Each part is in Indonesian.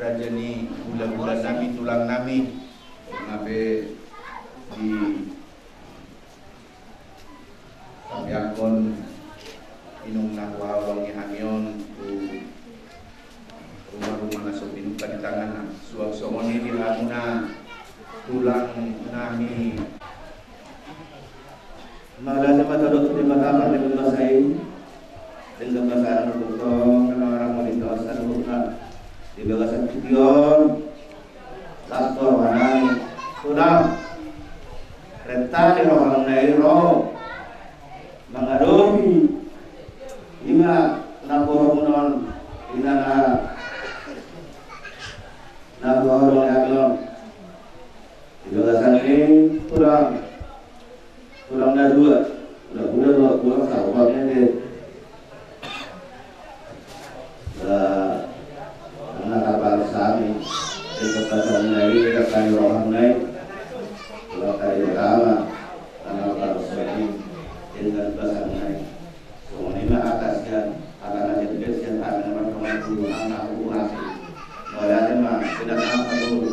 rajani bulan-bulan nami tulang nami ngabe di kami akon inung nahwa wangi hamion tu rumah-rumah nasib inung di tangan suang-suang ini dilamuna tulang nami Maulana matadot di matama dengan masai dengan bahasa Arab kalau orang mau ditosan bukan di bagasan pion lakor wanai sudah renta di rohang nairo mengadomi ima nakor munon inana nakor abion di bagasan ini kurang dah dua sahabatnya deh karena kapal sami di kepasang naik kita kali rohang naik kalau kali pertama karena kapal sami dengan pasang naik semuanya atasnya akan ada yang akan teman-teman dulu anak nasi mulai mah tidak apa dulu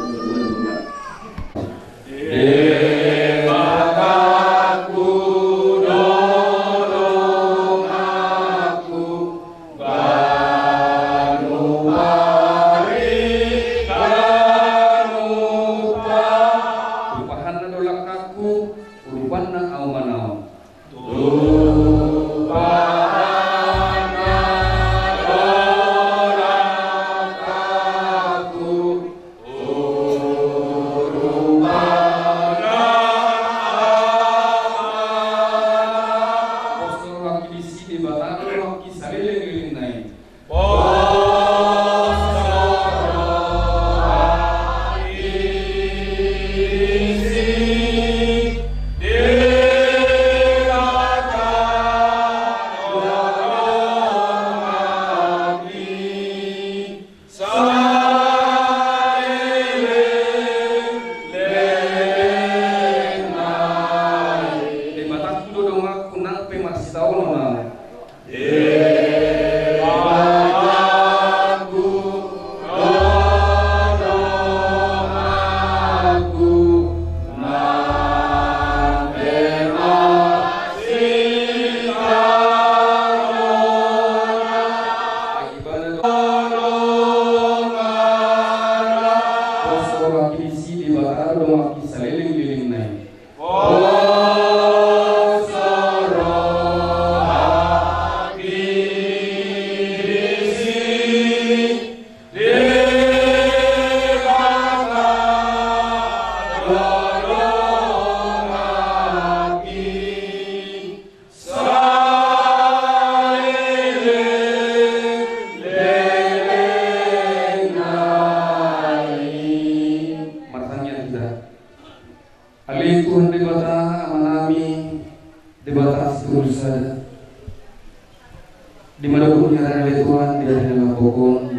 di mana punya Tuhan di dalam pokok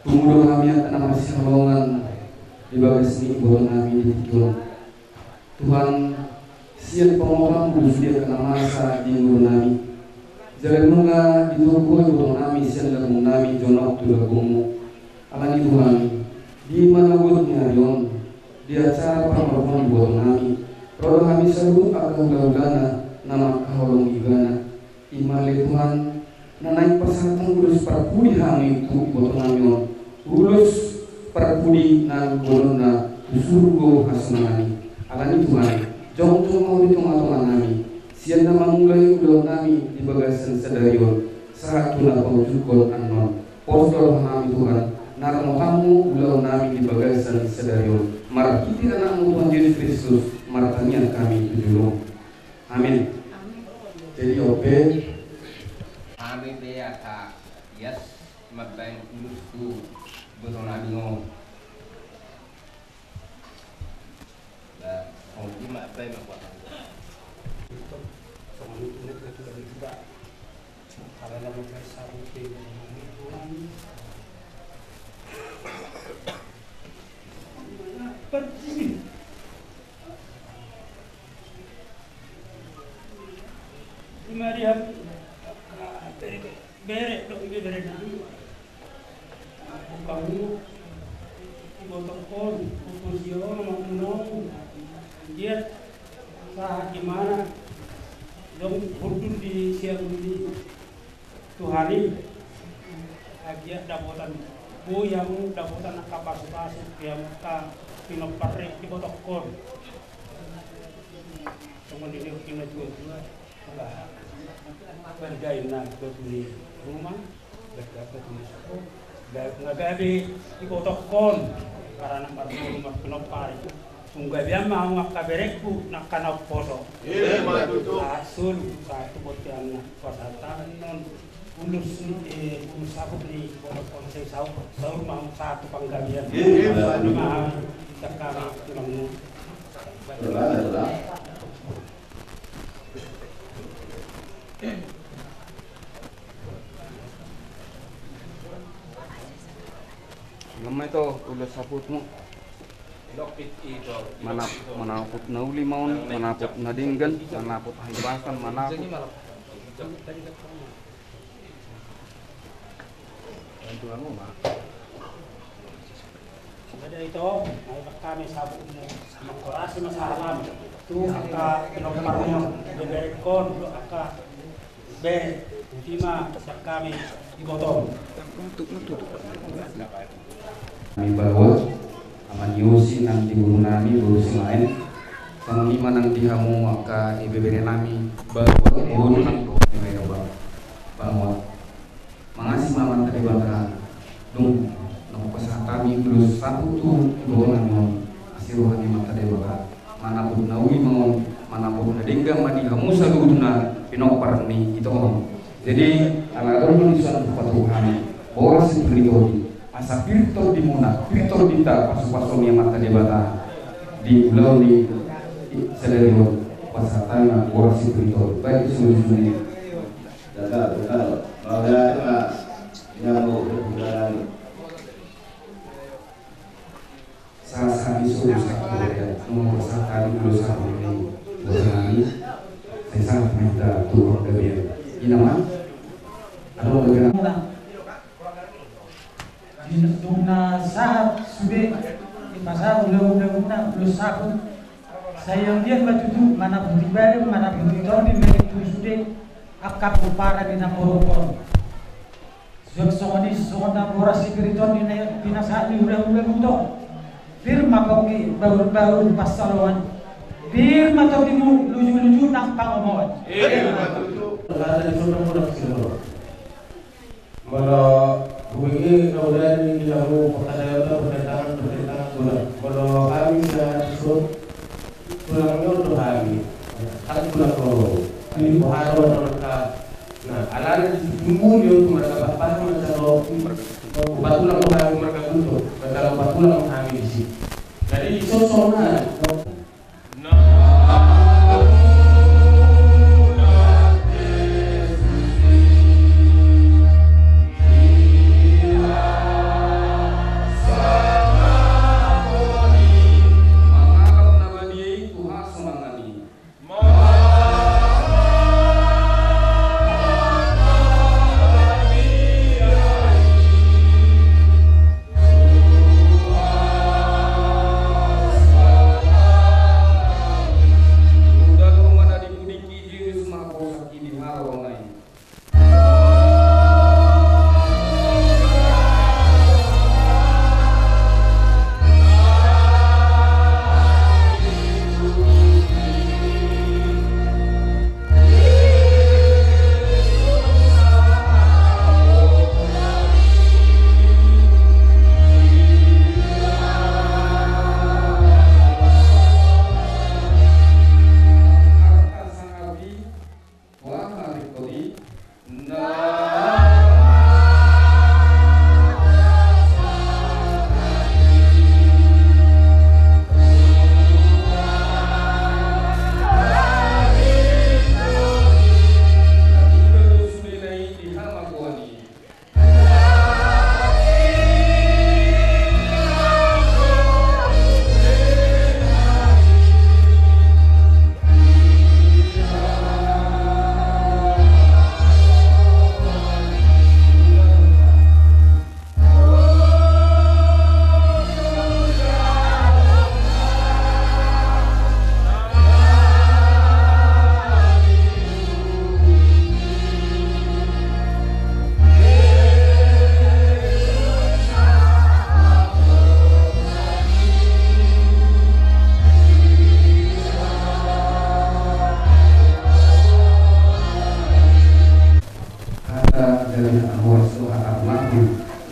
tumudo kami akan masih salongan di bagas ni buat kami di Tuhan siap pengorang kudus dia kena masa di nami jalan munga di toko buat kami siap lagu nami jonok tu lagumu alani Tuhan di mana buatnya yon di acara pengorban buat kami roda kami selalu akan gaulana nama kaholong igana imali Tuhan nanai persatuan kudus perpudi kami itu buat kami ulus perpudi nan bolona surgo hasnani alani Tuhan jong mau di tengah-tengah kami sian nama mulai udah kami di bagasan sedayon saratuna paujukon anon postol kami Tuhan narmo kamu udah kami di bagasan sedayon markiti anakmu Tuhan Yesus Kristus martanian kami tujulung amin. Jadi oke kami beata yes mabang ulusku beronabingo la onti mabang apa itu sama internet itu dari juga karena mereka sampai pergi Maria bere dong bere dulu kon utusio menong dia sah gimana dong hurun di siang ini Tuhani agia dapotan bu yang dapotan kapasitas yang ka pinopare di botok kon kemudian kita juga bergain na di rumah berdapat di sekolah nagabi di botok kon karena rumah pinopare Sungai biar mau kaberekku nak kanau foto. Asul satu botian pasatan non ulus ulus aku di konsei sahur mau satu panggabian. Mau sekali tulang. Nama itu ulus saputmu. Manaput nauli maun, manaput nadinggan, manaput hibasan, manaput. Ada itu, kami sabun mengkorasi masalah tu aka pinoparnya beberekon, aka be ultima kami dibotong. Kami bawa aman yusi nang di guru nami berusi lain sama lima nang dihamu maka ibebere nami bawa guru nang ibebere bahwa mengasih maman tadi bangka dung nang pasah kami terus satu tu ibu nami asiruhani mata tadi bangka manapun nawi mangon manapun nadingga madi hamu saguduna pinopar ni itu om jadi anak orang itu suatu patuhan orang seperti asa pirtor di muna, pirtor dinta pasu-pasu yang mata debata di ulau di selerio pasatana orasi pirtor baik suri-suri Betul. Bahwa yang berbulan salah suri saya nomor sekali dulu satu ini berani saya sangat minta turun ke dia ini nama ada orang Duna sahab sube masa udah sakut saya dia batutu mana pun dibari mana pun ditoni mereka tu sude akap upara di namorokon songoni boras spiriton di binasa di udah mudo firma koki baru pasalawan firma to di luju nak pangomon ada di sana mana Begini kemudian dilakukan perdagangan bulan. Kalau kami sudah disebut pulangnya untuk kami, kami pulang kalau ini bahaya mereka. Nah, alat tunggu dia untuk mereka apa mereka kalau batulah kami mereka untuk kalau batulah kami di sini. Jadi sosoknya.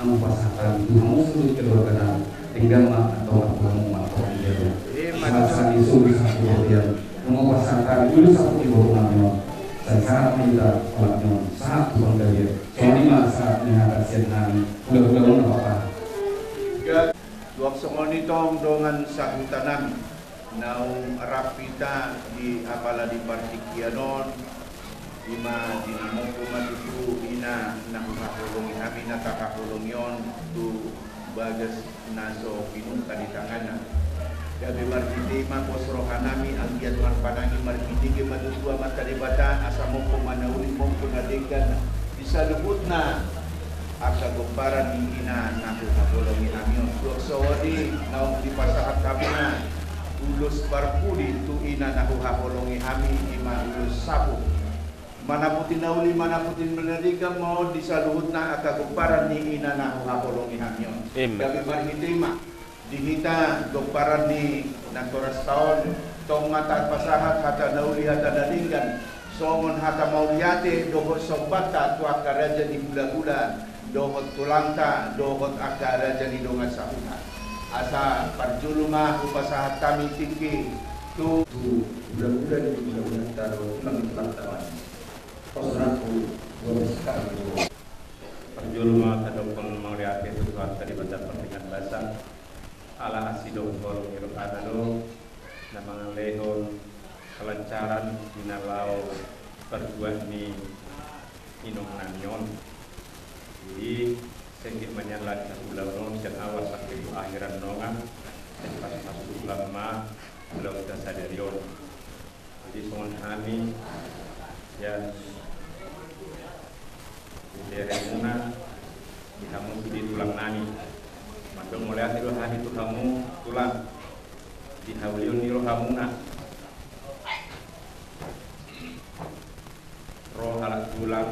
namun pasangan itu kamu sulit keluarga tinggal atau kamu atau dia saat disuruh satu bagian kamu pasangan dulu satu di bawah namanya dan saat minta orangnya saat tuang dia soalnya saat menghadap siang udah apa Duak songoni tong dongan sahutanami naung rapita di apala di partikianon ima dinamoko matutu ina nakakakulungi kami nakakakulungion tu bagas naso pinung kaditangana gabi markiti makos rohanami anggiat marpanangi markiti ke matutua matadibata asamoko manauli mongko nadegan bisa luputna aka gomparan ni ina nakakakulungi amion duak sawadi naung di pasahat kamina ulus parpudi tu ina nakakakulungi ami ima ulus sabu mana putin nauli mana putin menadika mau disaluhutna aka gomparan ni ina nakakakulungi amion gabi marhitima dihita gomparan ni nakoras taon tong mata pasahat hata nauli hata dadinggan songon hata mauliate dohot sombata tu akaraja di gula-gula dohot tulangta dohot akaraja di donga sahuta asa parjuluma upasahat kami tiki tu bulan-bulan di bulan taruh tulang tawan posraku sekali perjulma kadokon mauliate tu tadi baca pertingan bahasa ala asidong kolong irok adalo na mga lehon kelancaran dinalau perjuan ni inong nanyon jadi sedikit menyalat sa ulang non siang awas sakit akhiran nongan dan pas ulang ma belum kita sadar yon jadi songon kami yang deremuna kamu di tulang nani madong mulai itu hari itu kamu tulang di hawliun niro hamuna roh alat tulang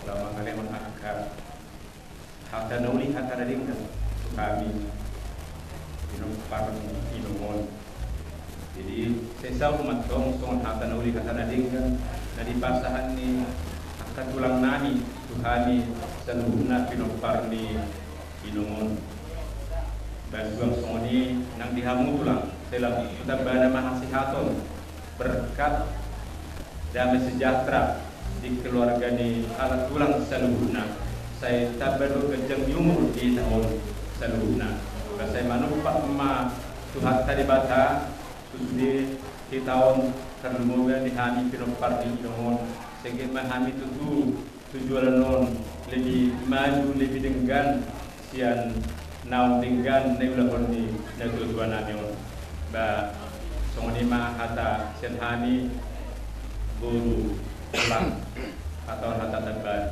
lama kali mengakar hak nauli hak dadingkan kami minum parang minumon jadi sesau matong songon hak nauli hak dadingkan na di pasahan ni akan tulang nani tuhani seluruhna pinopar ni inumon bantuan songoni nang dihamu tulang dalam mutabana mahasihaton berkat damai sejahtera di keluarga ni alat tulang seluruhna saya tabaru kejeng yumur di tahun seluruhna saya manupak ma Tuhan tadi bata di tahun termoga dihami pinopar di inumon sehingga mahami tujuan non lebih maju lebih dengan sian naung dengan neulahon ni tujuan anion ba songoni ma hata sian hani guru pulang atau hata teban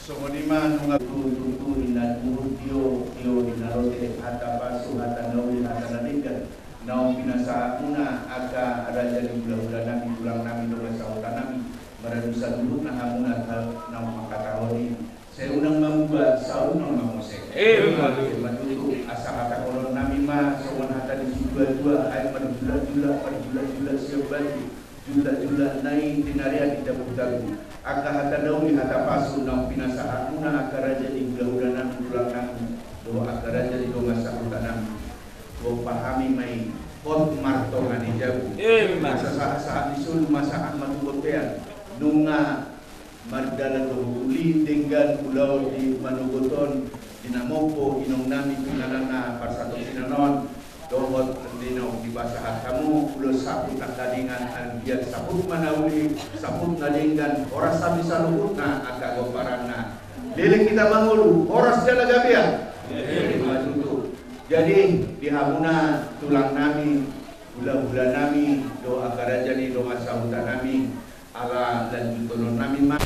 Songonima nunga tutu ina tio inarote hata pasu hata nauli hata nadikan naung pinasa muna aka raja di bulan-bulan nami bulan nami doa sautan nami meradusa dulu nah hamuna naung makatahoni saya unang mambuat saunang mamose matutu asa hata kolon nami ma songon hata di dua air perjula sebaju jula naik dinaria di dagu aka hata naumi hata pasu naung pinasa hakuna aka raja di bulan bulan nami doa aka raja di doa sautan nami pahami mai pot marto ngani jabu masa saat disul masa Ahmad Botean nunga mardala dohuli dengan pulau di Manugoton dinamoko inong nami pinalana parsato sinanon dohot dino di basahan kamu ulo saput nakadingan albiat saput manauli saput nalinggan oras sabi sa lubutna akago parana lilik kita mangulu oras jala gabian jadi dihamuna tulang nami bulan-bulan nami doa karajani doa sahutan nami ala dan tunon nami mak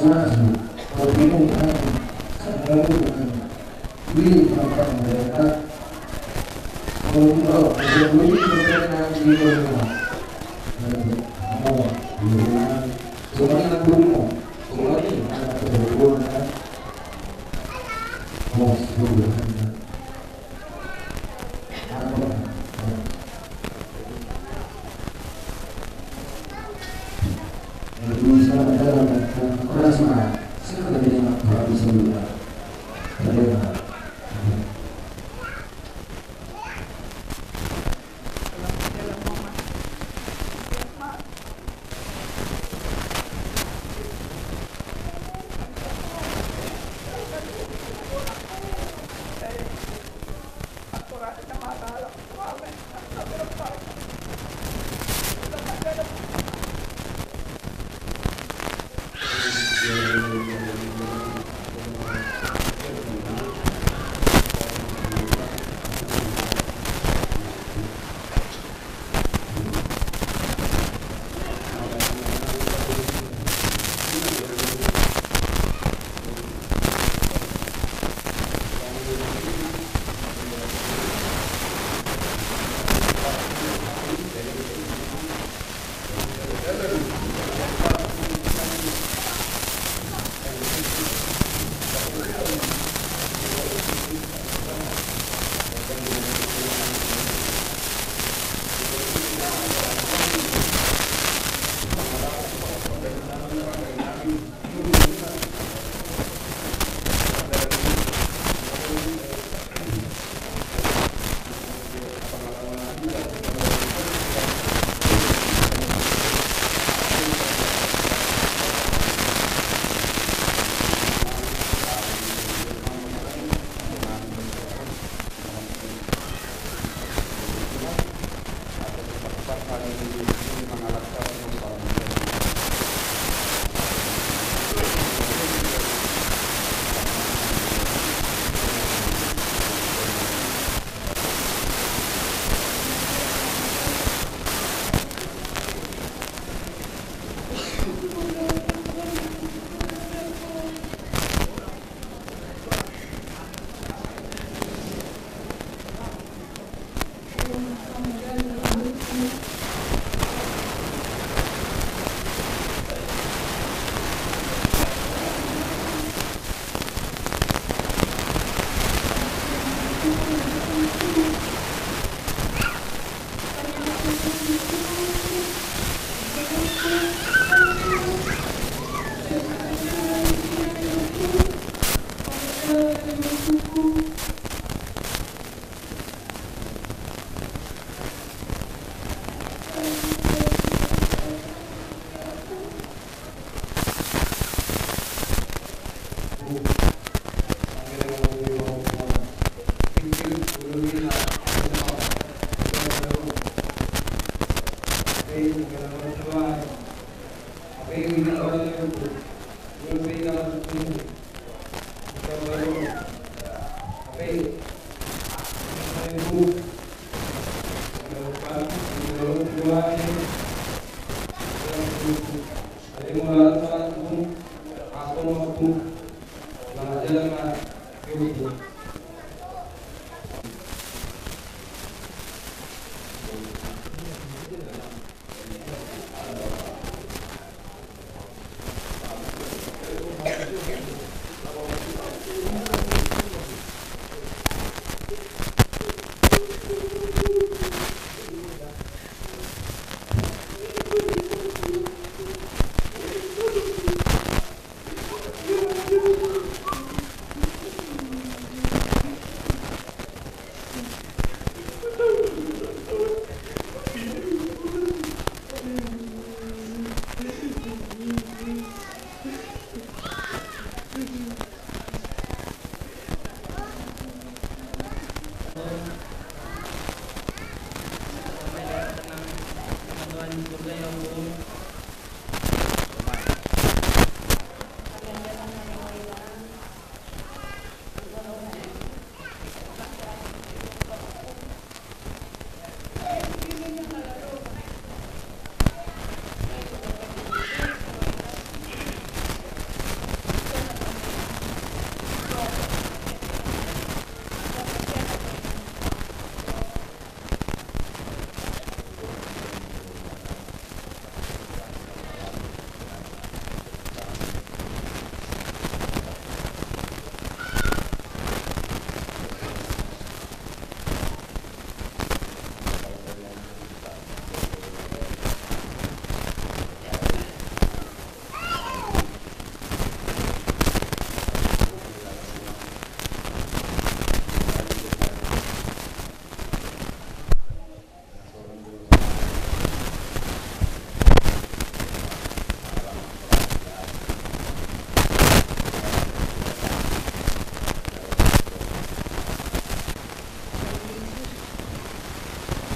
Masalah kalau bingung kan, sekarang bukan beli tempat mereka. Kalau beli mereka di rumah, mau di rumah, semuanya rumah, semuanya anak berhubungan, mau berhubungan.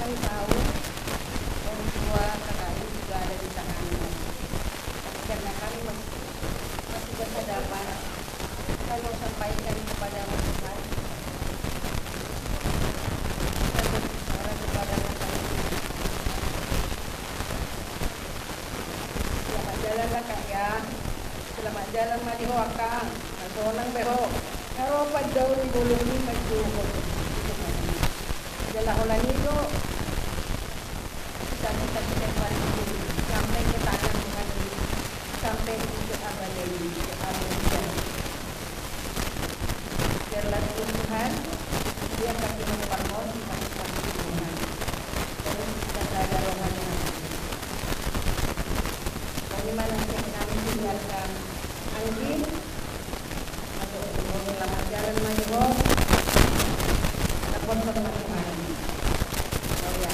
kami tahu orang tua KKI juga ada di tanganmu. Tapi karena kami masih berhadapan, kami mau sampaikan kepada Tuhan. Kita berbicara kepada kami. Selamat jalan Kak ya. Selamat jalan maliho akang. Nasolang beho. Karo pagdaw ni bulungi magduhod. Adalah ulan nito. Kita paling sampai ke tangan Tuhan ini. Sampai ke abad ini. Ke abad ini. Biarlah Tuhan. Dia kaki mempermon di masing-masing Tuhan. Terus kita belajar rohani. Bagaimana kami tinggalkan Angin atau selamat jalan Maniho ataupun selamat kembali. Saya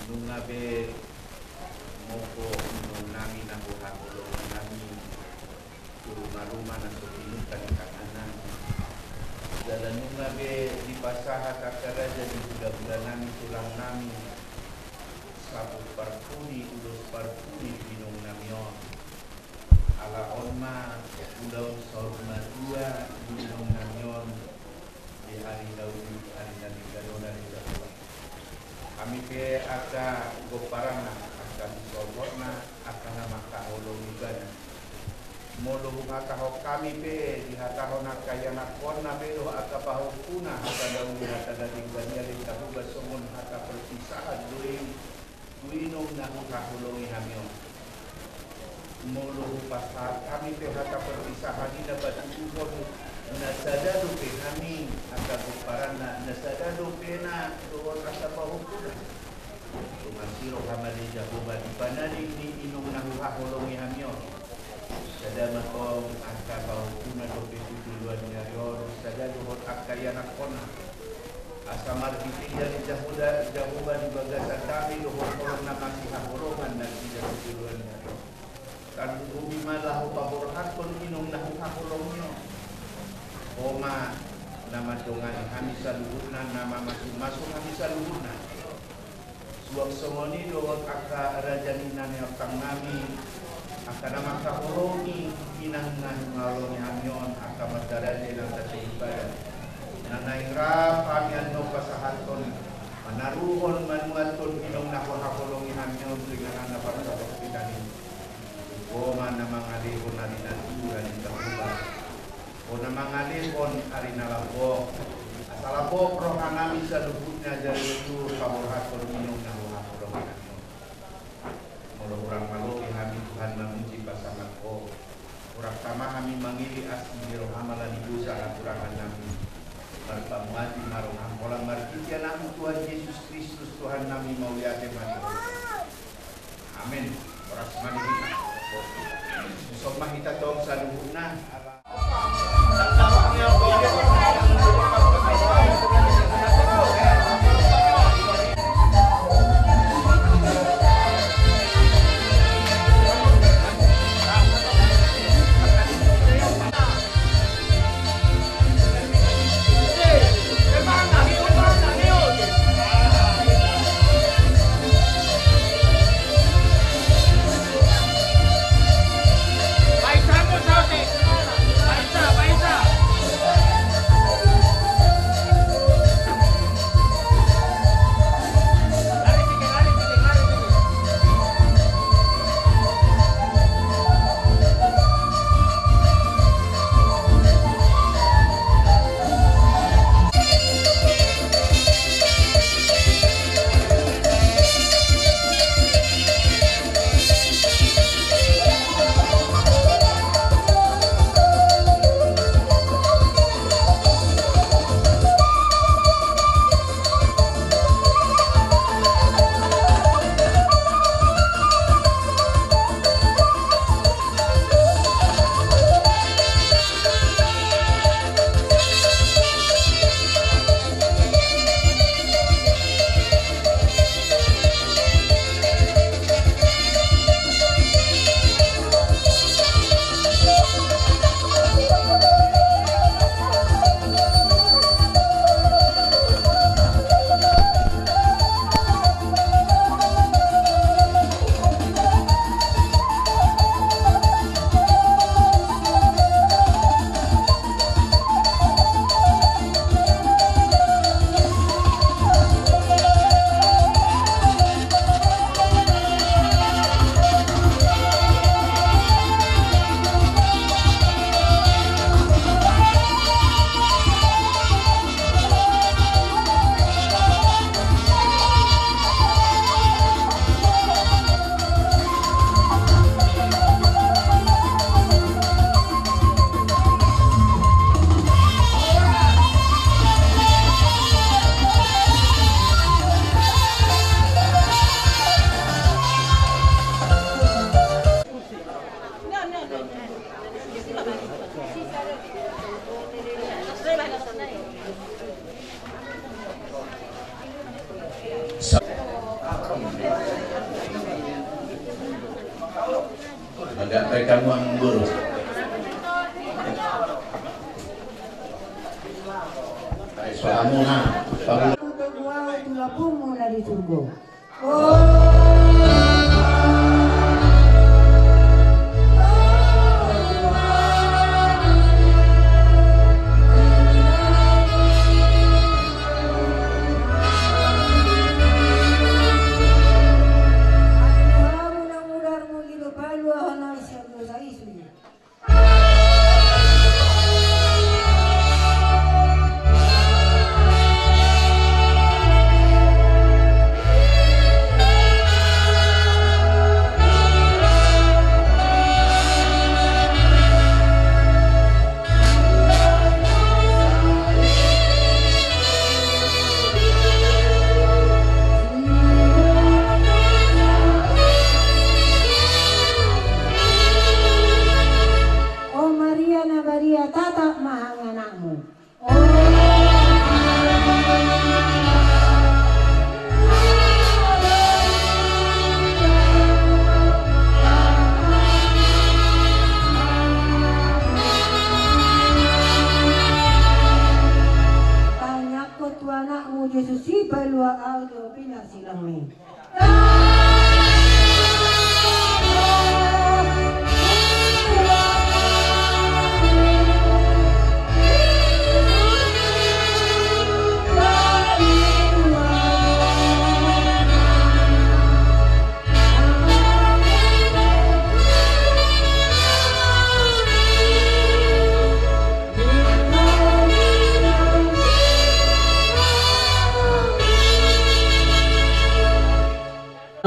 nungabe moko nunami nahu hakulo nami rumah-rumah na suminukan kanan dalam nungabe di pasaha kakaraja di bulan nami tulang nami sabu parpuni ulus parpuni binung namion ala onma udaun sorma dua binung namion di hari daudi hari dari gadona di Jawa. Kami ke aka goparana aka bisoborna aka nama kaholongigana molo aka ho kami pe di hata hona kaya nakona pe do aka pahukuna aka daun hata dating bania di tabuga somun aka perpisahan duinong nahu kaholongi hamio molo pasar kami pe hata perpisahan di dapat ubon nasadado pe kami aka goparana nasadado pe na doon asa pahukuna tumasiro kamali jabuba di panani ni inong nahu kaholongi hamio sadama ko aka pahukuna do pe tutuluan nyayon sadado hot akaya nakona asamar ditinggal di jabuba di bagasan kami do hot na masih kaholongan na di tutuluan nyayon kan bumi malah paborhat kon inong nahu kaholongnya Oma nama dongan kami saluhurna nama masuk kami saluhurna suap somoni dohot aka rajanina neotang nami aka nama kaholongi inangan ngalongi hamyon aka madaraje lang sa ibadah nanay rap kami ano pasahaton manaruhon manuaton inong nakuhakolongi hamyon dengan anak parsabok pinanin Oma nama ngalihon na dinaturan ng kahuba o na mga lipon arina labo asal labo prohanami sa lubutnya dari itu kaborhaton minum na huhakulong kanyo mula-urang maluki kami Tuhan memuji pasangan ko urang tama kami mangili asli rohamala di dosa akurangan nami marpamati marong hampolang markitya namu Tuhan Yesus Kristus Tuhan nami mauliate mati amin oras manihita usok mahita tong sa lubutna agak mereka mundur. Suaramu nah, untuk gua tulapungmu dari surga.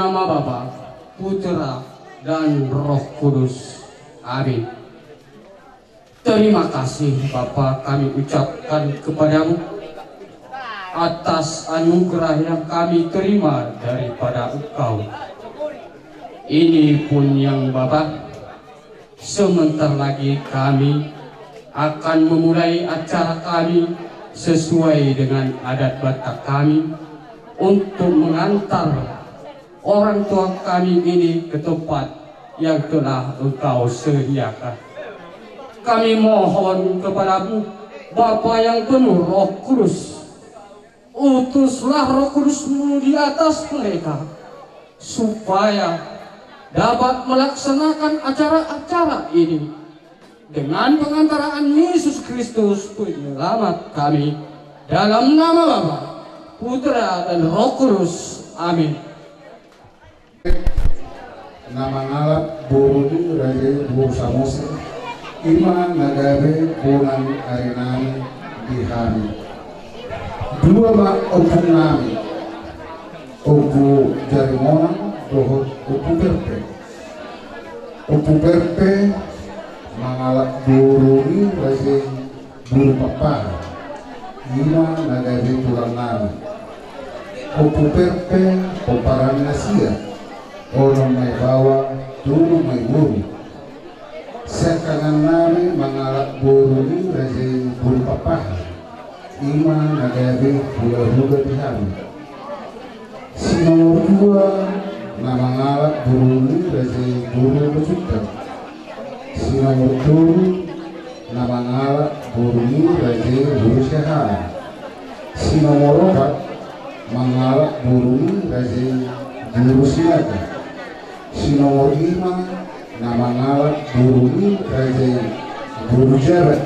Nama Bapa, Putra, dan Roh Kudus. Amin. Terima kasih Bapa kami ucapkan kepadamu atas anugerah yang kami terima daripada Engkau. Ini pun yang Bapa, sebentar lagi kami akan memulai acara kami sesuai dengan adat Batak kami untuk mengantar orang tua kami ini ke tempat yang telah Engkau sediakan. Kami mohon kepadamu, Bapa yang penuh Roh Kudus, utuslah Roh Kudus-Mu di atas mereka, supaya dapat melaksanakan acara-acara ini dengan pengantaraan Yesus Kristus penyelamat kami, dalam nama Bapa, Putra, dan Roh Kudus. Amin. Nama ngalap boroni raja bor samose ima nagabe bulan arinami dihami dua ma opung nami opu jarimona dohot opu berpe mangalap boroni raja buru papa ima nagabe bulan nami opu berpe poparan nasia orang may bawa dulu may buru sekangan nami mangalap buru ni raja buru papah ima nagabe hula-hula dihami si nomor 2 na mangalap buru ni raja buru becutan si nomor 2 na mangalap buru ni raja buru syahara si nomor 4 mangalap buru ni raja buru siaga si nomor 5 nama ngalap buru ni raja buru jabat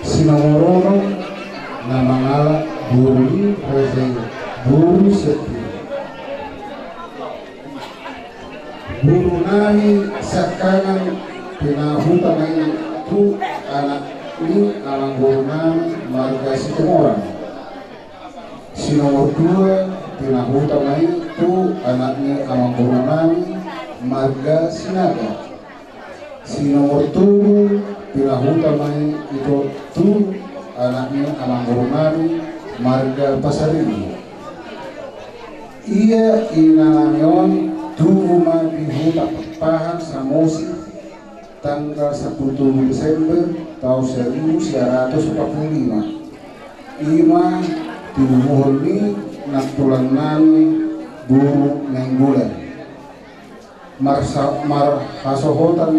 si nomor 6 nama ngalap buru ni raja buru seti buru nani sakangan pinahuta na itu anak ini alang buru nani marga Situmorang si nomor 2 pinahuta na itu anaknya amang buru nami marga Sinaga si nomor 7 pinahuta na itu anaknya amang buru nami marga Pasarini ia inanamion tuuma pihuta pahan samosi tanggal 10 Desember tahun 1945 ima tinuhul ni naktulan nami buru menggulan marhasohotan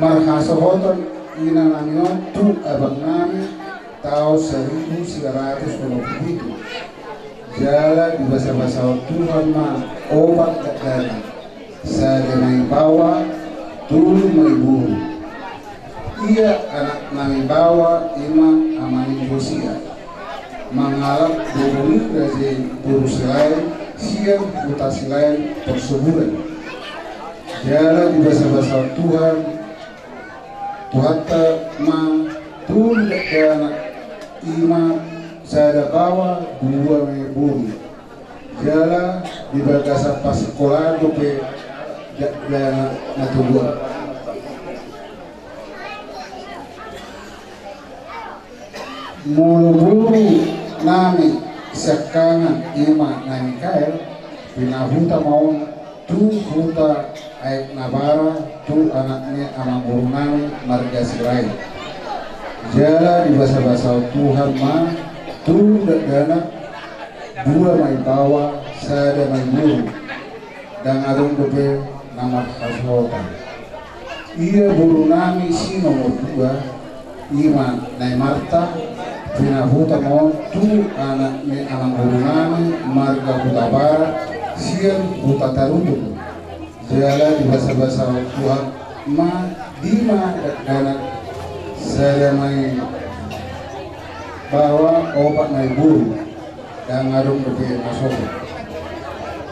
marhasohotan inanamion tu abang nami tahun 1927. Jala di bahasa Tuhan ma obat dari saya mai bawa dulu mai buru. Ia anak nami bawa ima amani Josia mengalap buru dari buru selain siang mutasi lain persebulan. Jala di bahasa Tuhan Tuhan ma dulu anak ima saya bawa dua buru. Jala di bagasa pas sekolah dope natulua. Mulu buru nami sekangan ima nami kael pinahuta maun tu huta aik nabara tu anaknya anak buru nami marga silain. Jala di bahasa Tuhan ma tu dana dua mai bawa saya mai buru dan arung dope nama Hasrota. Ia buru nami si nomor 2 ima nai Marta pinahuta mau tu anaknya anak buru nami marga Huta Barat siang Huta Tarunduk. Jala di bahasa Tuhan ma dima dana saya mai bawa obat mai buru dan ngarung dope masuk.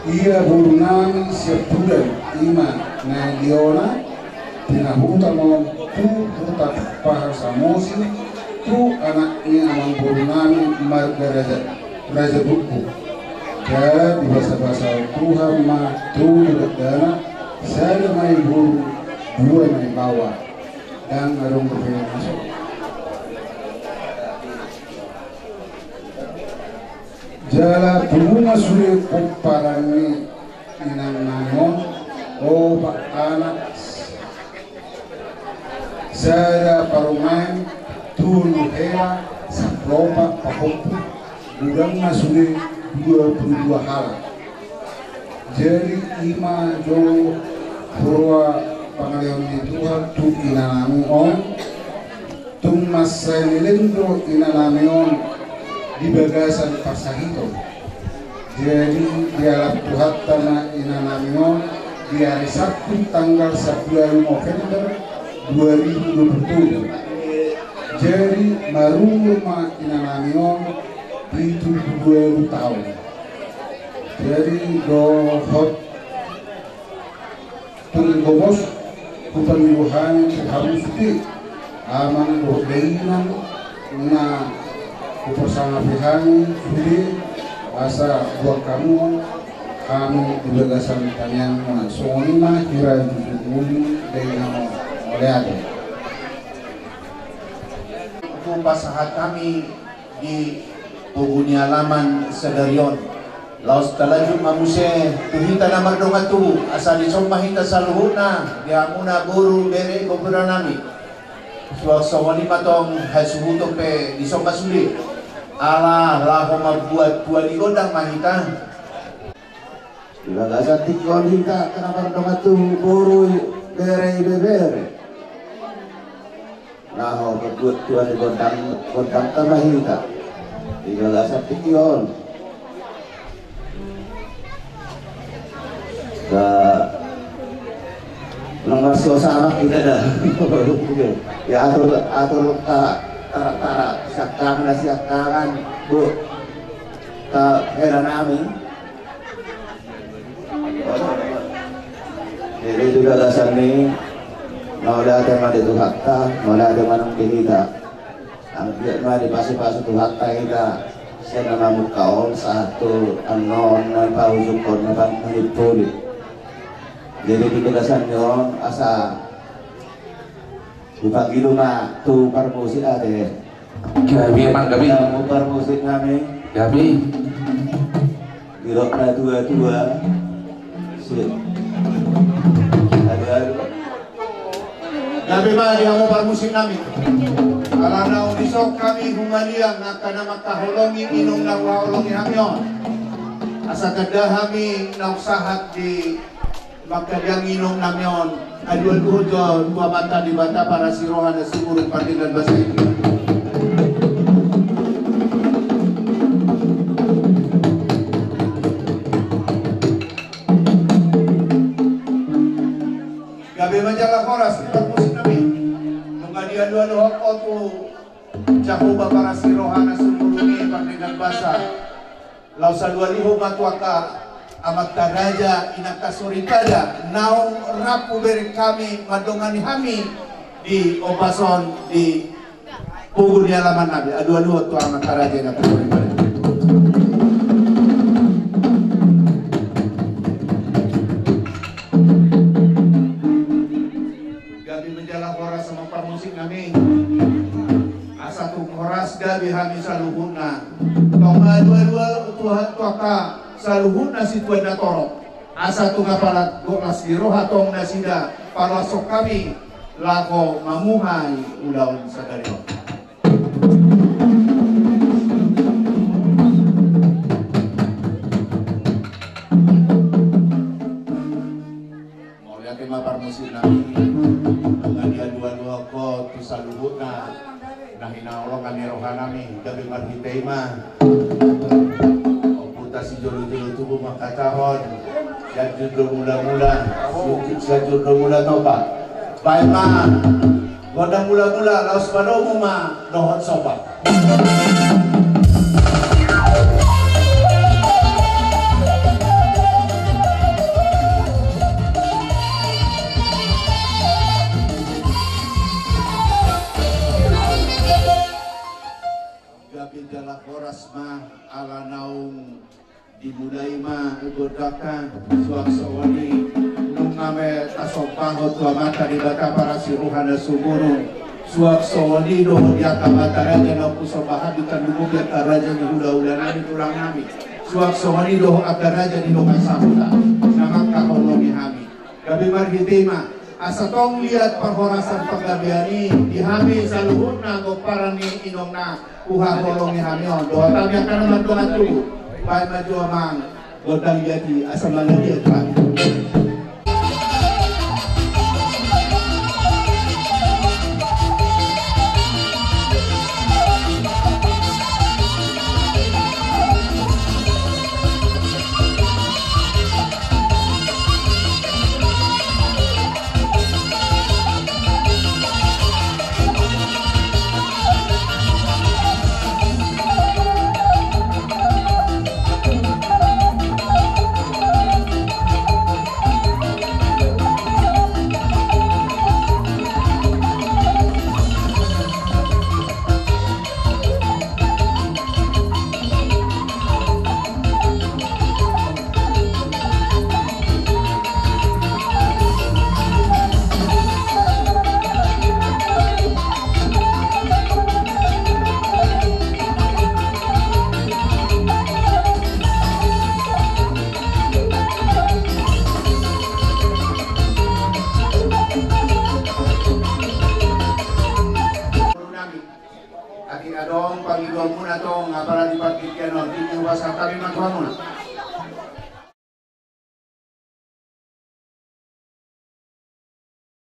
Ia buru nami siap bulan ima nai diona pinahuta mau tu huta pahar samosi tu anaknya amang buru nami marga raja buku. Jala di bahasa Tuhan ma tu dana saya mai buru dua mai bawa dan ngarung dope masuk. Jala bunga sulit kumparangi inang nanon obat anak saya parumain tulu hela saplopa pakopu budang sulit 22 hal. Jadi ima jo purwa pangalian di Tuhan tu inanami on tung masa nilendo inanami on di bagasan Pasahito. Jadi dia Tuhan tanah inanamion di hari Sabtu tanggal 10 November 2027. Jadi marumah inanamion itu 20 tahun. Jadi dohot tunggobos kupanyuhan harus di aman dohleinan na bersama pihak Sudi asa buat kamu kami di bagasan tanyang sonima kira muli dengan oleh ada. Pasahat kami di Puguni Alaman Sedarion Laos Talajum Mamuse tuhita na mardongatu asa di sompahita sa luhuna diamuna buru bere gobra nami suasawali matong hasuhuto pe di sompasuli Allah laho mabuat tua di godang mahita. Bagasan tikon hita kenapa dongatu buru bere. Laho berbuat tua di godang tamahita. Bagasan tikon. Ke nomor suasana kita dah. Ya atur tara siapkan bu ke heran kami. Jadi juga dasar ni, mau ada tema di Tuhatta, mau ada manang kita. Angkat mari pasi-pasi Tuhatta kita. Saya nama mukaon satu anon napau syukur napan menipuli. Jadi di dasar nyon asa dibagi rumah tu permusik ada. Gabi emang gabi. Kamu permusik kami. Gabi. Birokna dua. Sip. Ada. Gabi mah dia mau permusik kami. Alana unisok kami humaliang nakana makaholomi inung na waolongi hamyon. asa kadahami nausahat di magkadyang inong namyon aduan kujo dua mata di bata para sirohan na sumurong patilan basa ini. Gabi manjala koras kita musik namin nung adian-duan ako to Jahuba para sirohan na sumurungi patilan basa lau sa 2000 matwaka amat taraja inakasurikada naong rapu beri kami madongani kami di Opason di pugu di halaman nabi adu-adu tu amat taraja inakasurikada gabi menjala koras sama permusik kami asa tu koras gabi kami saluhuna tong adu-adu tuhan tuaka saluhun nasi tuan na torok asa tu ngapalat gokas giro hatong nasida palasok kami lako mamuhay ulaw sa dario. Mau yakin mapar musim namin dengan dia dua-dua ko tu saluhun na nahinaolong kami rohanami gabi marhitema si jolo-jolo tubuh makatahon dan judul mula-mula judul mula toba baik ma godang mula-mula laos padomu ma dohot sobat gabi jala koras ma ala naung dimulai ma godakan suak sawani nung ngame tasopango tua mata di bata para siruhan da sumuru suak sawani doh dia kamata raja na kusobahan di kandumu dia raja di hula-hula nami tulang nami suak sawani doh akar raja di dokan sahuta namak kaholongi hami gabi marhitima asa tong lihat perhorasan pagabiani di hami saluhun na goparani inong na kuha holongi hami on doa kami akan mantuan tubuh baik maju amang godang jadi asal mana dia kan adong pagigong muna tong para di pagkikyanon, hindi wasang kami magwamon.